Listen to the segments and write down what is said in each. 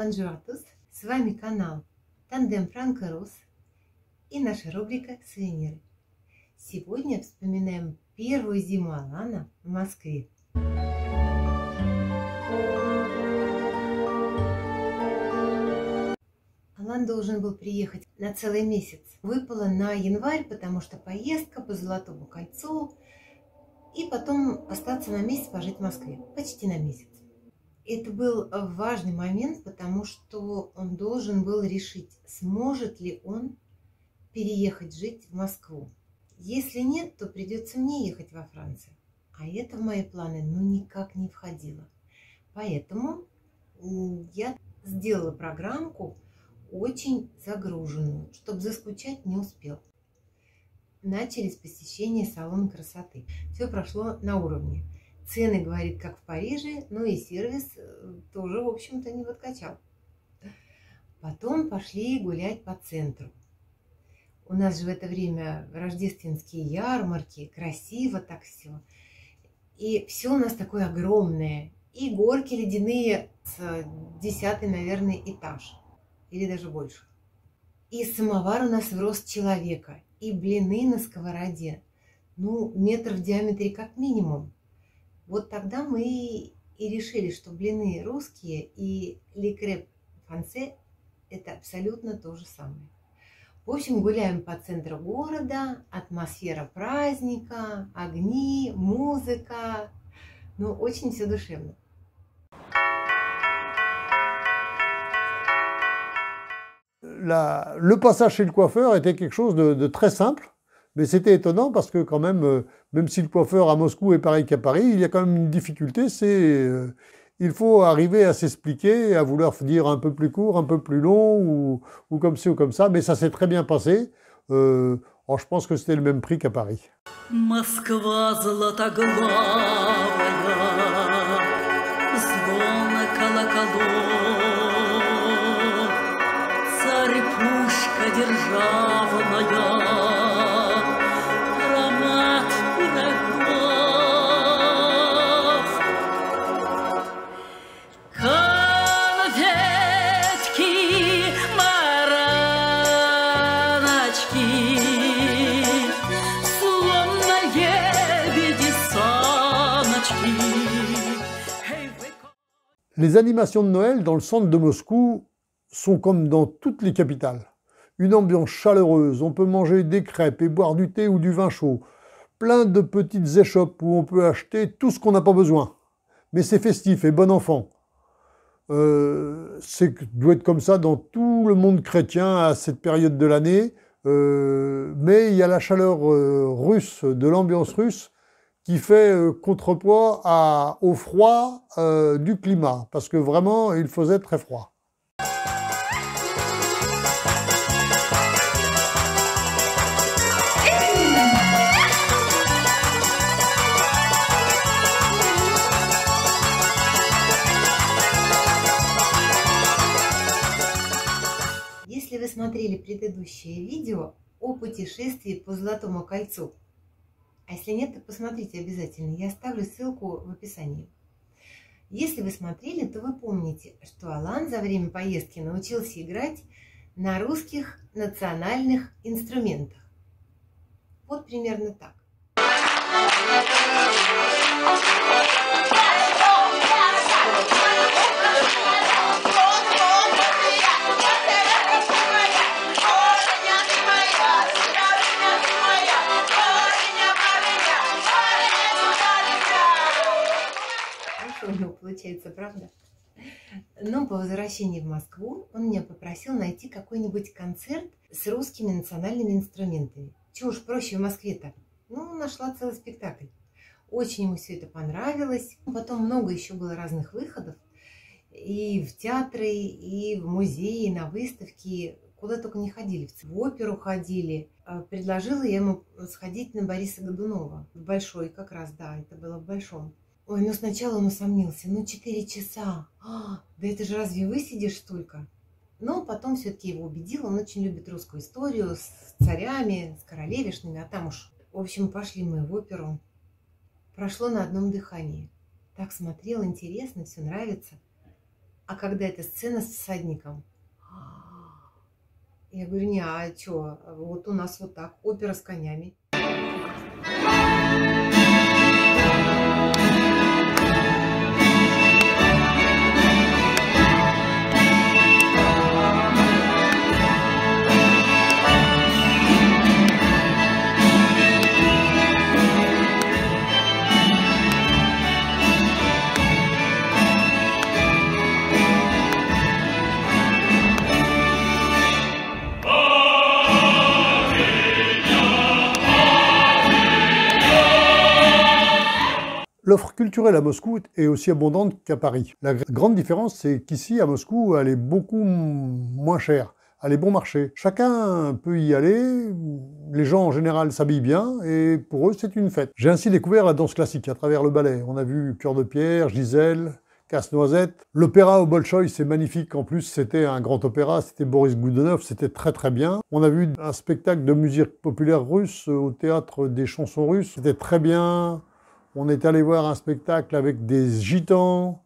Bonjour à tous! С вами канал Тандем Франко-Рус и наша рубрика «Сувениры». Сегодня вспоминаем первую зиму Алана в Москве. Алан должен был приехать на целый месяц. Выпало на январь, потому что поездка по Золотому кольцу. И потом остаться на месяц пожить в Москве. Почти на месяц. Это был важный момент, потому что он должен был решить, сможет ли он переехать жить в Москву. Если нет, то придется мне ехать во Францию. А это в мои планы никак не входило. Поэтому я сделала программку очень загруженную, чтобы заскучать не успел. Начали с посещения салона красоты. Все прошло на уровне. Цены, говорит, как в Париже, но и сервис тоже, в общем-то, не подкачал. Потом пошли гулять по центру. У нас же в это время рождественские ярмарки, красиво так все. И все у нас такое огромное. И горки ледяные с 10-й, наверное, этаж. Или даже больше. И самовар у нас в рост человека. И блины на сковороде. Метр в диаметре как минимум. Вот тогда мы и решили, что блины русские и le crêpe français это абсолютно то же самое. В общем, гуляем по центру города, атмосфера праздника, огни, музыка. Очень все душевно. Le passage chez le coiffeur était quelque chose de très simple, mais c'était étonnant parce que quand même, même si le coiffeur à Moscou est pareil qu'à Paris, il y a quand même une difficulté, c'est il faut arriver à s'expliquer, à vouloir dire un peu plus court, un peu plus long, ou comme ci ou comme ça, mais ça s'est très bien passé. Je pense que c'était le même prix qu'à Paris. Москва золотоглавая, звона колоколов, царь пушка державная, аромат пирогов, конфетки, мараночки, словно лебеди саночки. Les animations de Noël dans le centre de Moscou sont comme dans toutes les capitales. Une ambiance chaleureuse, on peut manger des crêpes et boire du thé ou du vin chaud. Plein de petites échoppes où on peut acheter tout ce qu'on n'a pas besoin. Mais c'est festif et bon enfant. Doit être comme ça dans tout le monde chrétien à cette période de l'année. Mais il y a la chaleur russe, de l'ambiance russe, qui fait contrepoids au froid du climat. Parce que vraiment, il faisait très froid. Если вы смотрели предыдущее видео о путешествии по Золотому кольцу, а если нет, то посмотрите обязательно, я оставлю ссылку в описании. Если вы смотрели, то вы помните, что Алан за время поездки научился играть на русских национальных инструментах. Вот примерно так. У него получается, правда? Но по возвращении в Москву он меня попросил найти какой-нибудь концерт с русскими национальными инструментами. Чего уж проще в Москве-то. Нашла целый спектакль. Очень ему все это понравилось. Потом много еще было разных выходов. И в театры, и в музеи, и на выставки. Куда только не ходили. В оперу ходили. Предложила я ему сходить на Бориса Годунова. В Большой как раз, да, это было в Большом. Ой, сначала он усомнился. 4 часа. Да это же разве высидишь столько? Но потом все-таки его убедил. Он очень любит русскую историю с царями, с королевишнами. А там уж, в общем, пошли мы в оперу. Прошло на одном дыхании. Так смотрел, интересно, все нравится. А когда эта сцена с всадником, я говорю, не, а что, вот у нас вот так, опера с конями. L'offre culturelle à Moscou est aussi abondante qu'à Paris. La grande différence, c'est qu'ici, à Moscou, elle est beaucoup moins chère. Elle est bon marché. Chacun peut y aller. Les gens, en général, s'habillent bien. Et pour eux, c'est une fête. J'ai ainsi découvert la danse classique à travers le ballet. On a vu Cœur de Pierre, Gisèle, Casse-Noisette. L'opéra au Bolchoï, c'est magnifique. En plus, c'était un grand opéra. C'était Boris Goudounov. C'était très, très bien. On a vu un spectacle de musique populaire russe au théâtre des chansons russes. C'était très bien. On est allé voir un spectacle avec des gitans.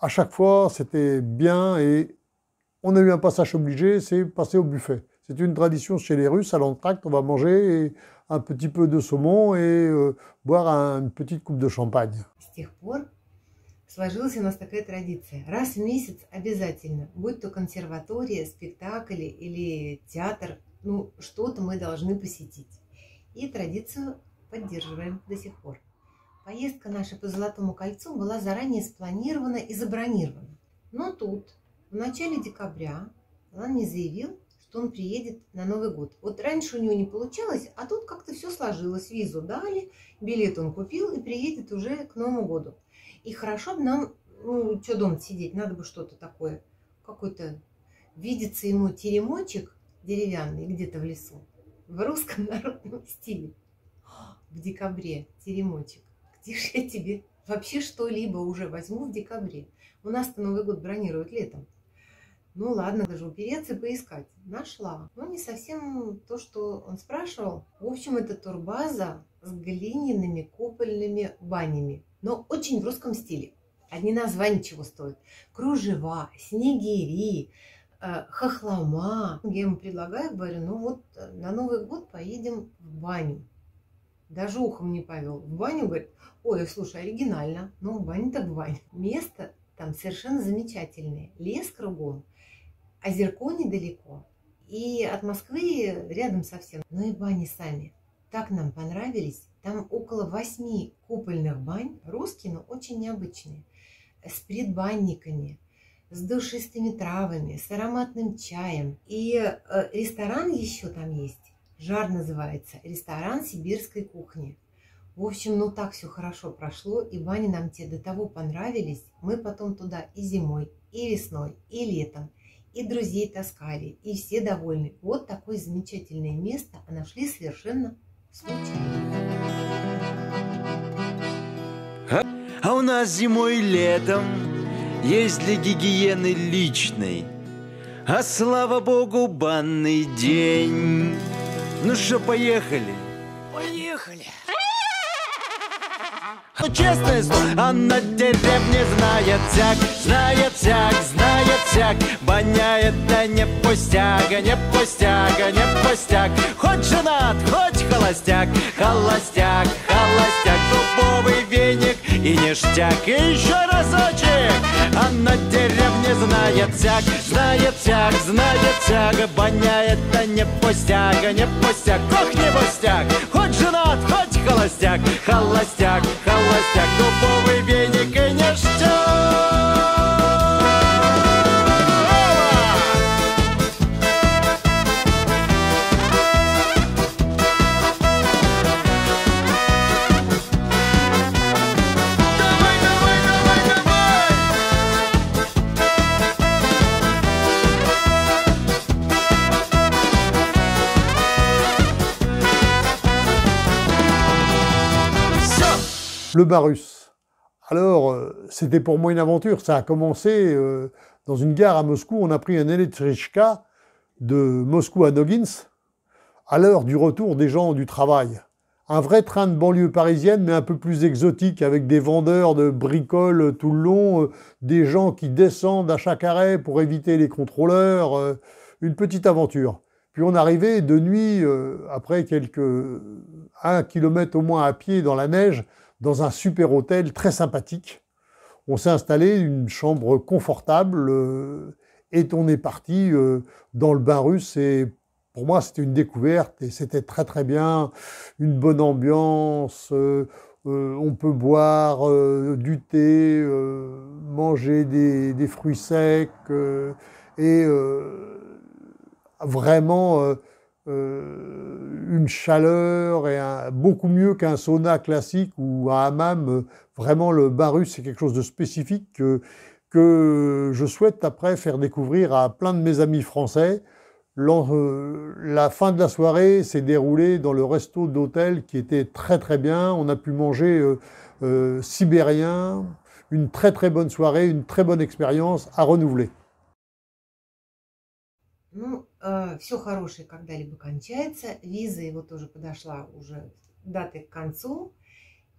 À chaque fois, c'était bien et on a eu un passage obligé, c'est passer au buffet. C'est une tradition chez les Russes, à l'entracte, on va manger un petit peu de saumon et boire une petite coupe de champagne. С тех пор сложилась у нас такая традиция. Раз в месяц обязательно, будь то консерватория, спектакль или театр, ну, что-то мы должны посетить. И традицию поддерживаем до сих пор. Поездка наша по Золотому кольцу была заранее спланирована и забронирована. Но тут, в начале декабря, он мне заявил, что он приедет на Новый год. Вот раньше у него не получалось, а тут как-то все сложилось. Визу дали, билет он купил и приедет уже к Новому году. И хорошо бы нам, ну, что дома сидеть, надо бы что-то такое, какой-то, видится ему теремочек деревянный где-то в лесу, в русском народном стиле. В декабре теремочек. Где же я тебе вообще что-либо уже возьму в декабре? У нас-то Новый год бронируют летом. Ну ладно, даже упереться и поискать. Нашла. Но не совсем то, что он спрашивал. В общем, это турбаза с глиняными купольными банями. Но очень в русском стиле. Одни названия чего стоят. Кружева, снегири, хохлома. Я ему предлагаю, говорю, ну вот на Новый год поедем в баню. Даже ухом не повел. В баню, говорит, ой, слушай, оригинально. Ну, в баню так в баню. Место там совершенно замечательное. Лес кругом, озерко недалеко. И от Москвы рядом совсем. Ну и бани сами. Так нам понравились. Там около 8 купольных бань. Русские, но очень необычные. С предбанниками, с душистыми травами, с ароматным чаем. И ресторан еще там есть. Жар называется. Ресторан сибирской кухни. В общем, ну так все хорошо прошло. И бани нам те до того понравились. Мы потом туда и зимой, и весной, и летом. И друзей таскали. И все довольны. Вот такое замечательное место. А нашли совершенно случайно. А у нас зимой и летом есть для гигиены личной. А слава богу, банный день. Ну что, поехали? Поехали! Ну, честное слово, а на деревне знает всяк, знает всяк, знает всяк. Баня это не пустяга, не пустяга, не пустяк. Хоть женат, хоть холостяк, холостяк, холостяк. Дубовый веник и ништяк. И еще разочек. А на деревне знает всяк, знает всяк, знает всяк. Баня это не пустяга, не пустяк. Ох, не пустяк. Хоть женат, хоть холостяк, холостяк, холостяк. Дубовый веник и ништяк. Le bar russe. Alors, c'était pour moi une aventure. Ça a commencé dans une gare à Moscou. On a pris un électrichka de Moscou à Noginsk à l'heure du retour des gens du travail. Un vrai train de banlieue parisienne, mais un peu plus exotique, avec des vendeurs de bricoles tout le long, des gens qui descendent à chaque arrêt pour éviter les contrôleurs. Une petite aventure. Puis on arrivait de nuit, après quelques 1 kilomètre au moins à pied dans la neige, dans un super hôtel très sympathique. On s'est installé, une chambre confortable, et on est parti dans le bain russe. Et pour moi, c'était une découverte et c'était très très bien. Une bonne ambiance, on peut boire du thé, manger des fruits secs, et vraiment une chaleur et beaucoup mieux qu'un sauna classique ou un hammam. Vraiment, le bain russe, c'est quelque chose de spécifique que je souhaite après faire découvrir à plein de mes amis français. La fin de la soirée s'est déroulée dans le resto d'hôtel qui était très très bien. On a pu manger sibérien, une très très bonne soirée, une très bonne expérience à renouveler. Ну, все хорошее когда-либо кончается. Виза его тоже подошла уже даты к концу.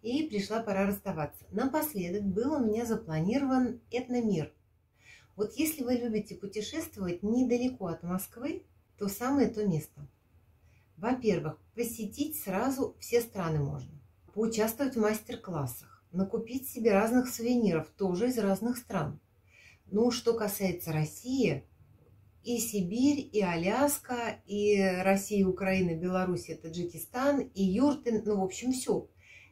И пришла пора расставаться. Напоследок был у меня запланирован этномир. Вот если вы любите путешествовать недалеко от Москвы, то самое то место. Во-первых, посетить сразу все страны можно. Поучаствовать в мастер-классах. Накупить себе разных сувениров, тоже из разных стран. Ну, что касается России... И Сибирь, и Аляска, и Россия, Украина, Белоруссия, Таджикистан, и юрты, ну, в общем, все.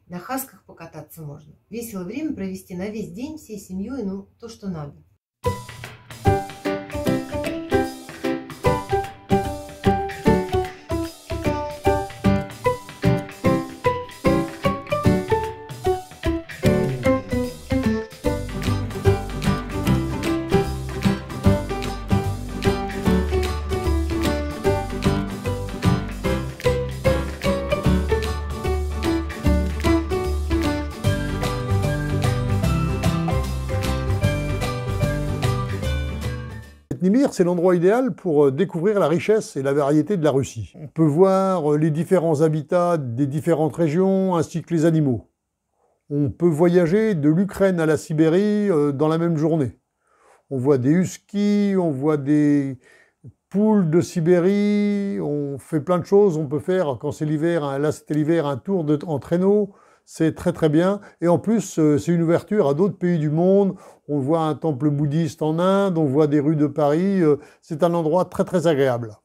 На хасках покататься можно. Весело время провести на весь день всей семьей, ну, то, что надо. Etnimir, c'est l'endroit idéal pour découvrir la richesse et la variété de la Russie. On peut voir les différents habitats des différentes régions ainsi que les animaux. On peut voyager de l'Ukraine à la Sibérie dans la même journée. On voit des huskies, on voit des poules de Sibérie, on fait plein de choses. On peut faire, quand c'est l'hiver, là c'était l'hiver, un tour en traîneau. C'est très très bien. Et en plus, c'est une ouverture à d'autres pays du monde. On voit un temple bouddhiste en Inde, on voit des rues de Paris. C'est un endroit très très agréable.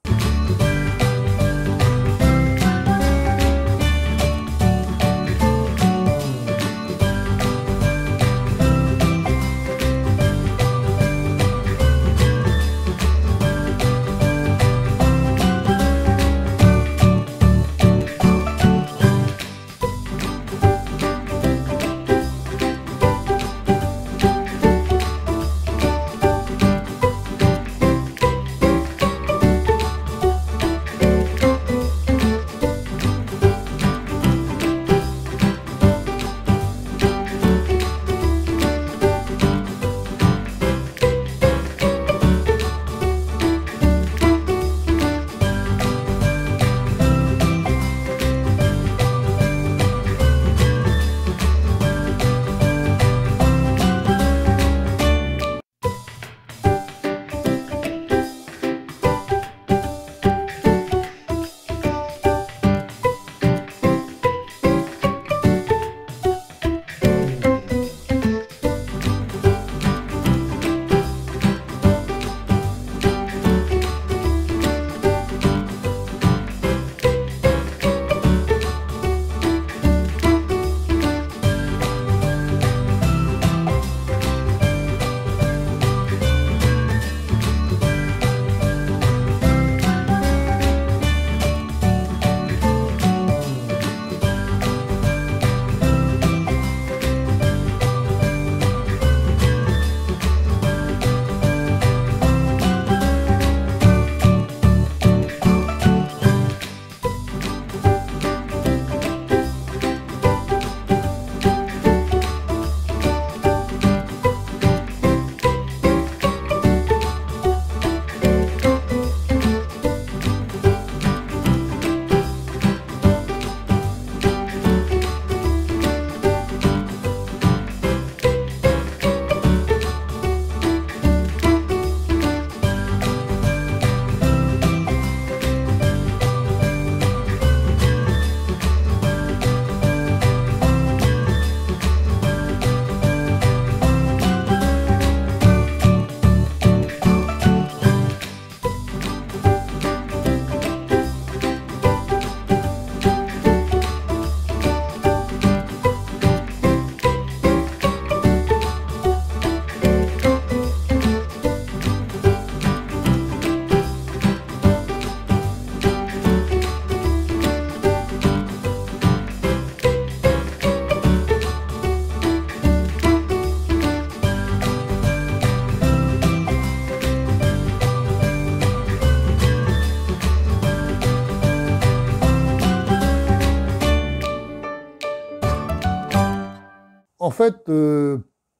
En fait,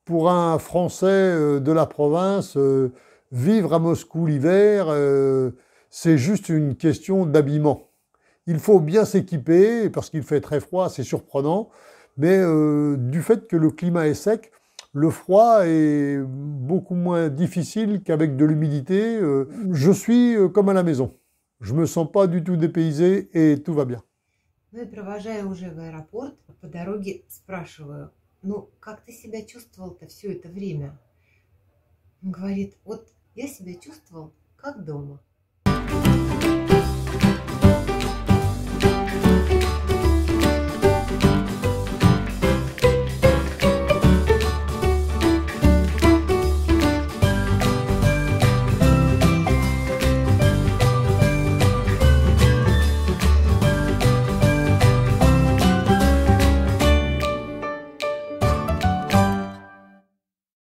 pour un Français de la province, vivre à Moscou l'hiver, c'est juste une question d'habillement. Il faut bien s'équiper, parce qu'il fait très froid, c'est surprenant, mais du fait que le climat est sec, le froid est beaucoup moins difficile qu'avec de l'humidité. Je suis comme à la maison. Je me sens pas du tout dépaysé et tout va bien. Ну и провожая уже в аэропорт, по дороге спрашиваю, ну как ты себя чувствовал-то все это время? Он говорит, вот я себя чувствовал как дома.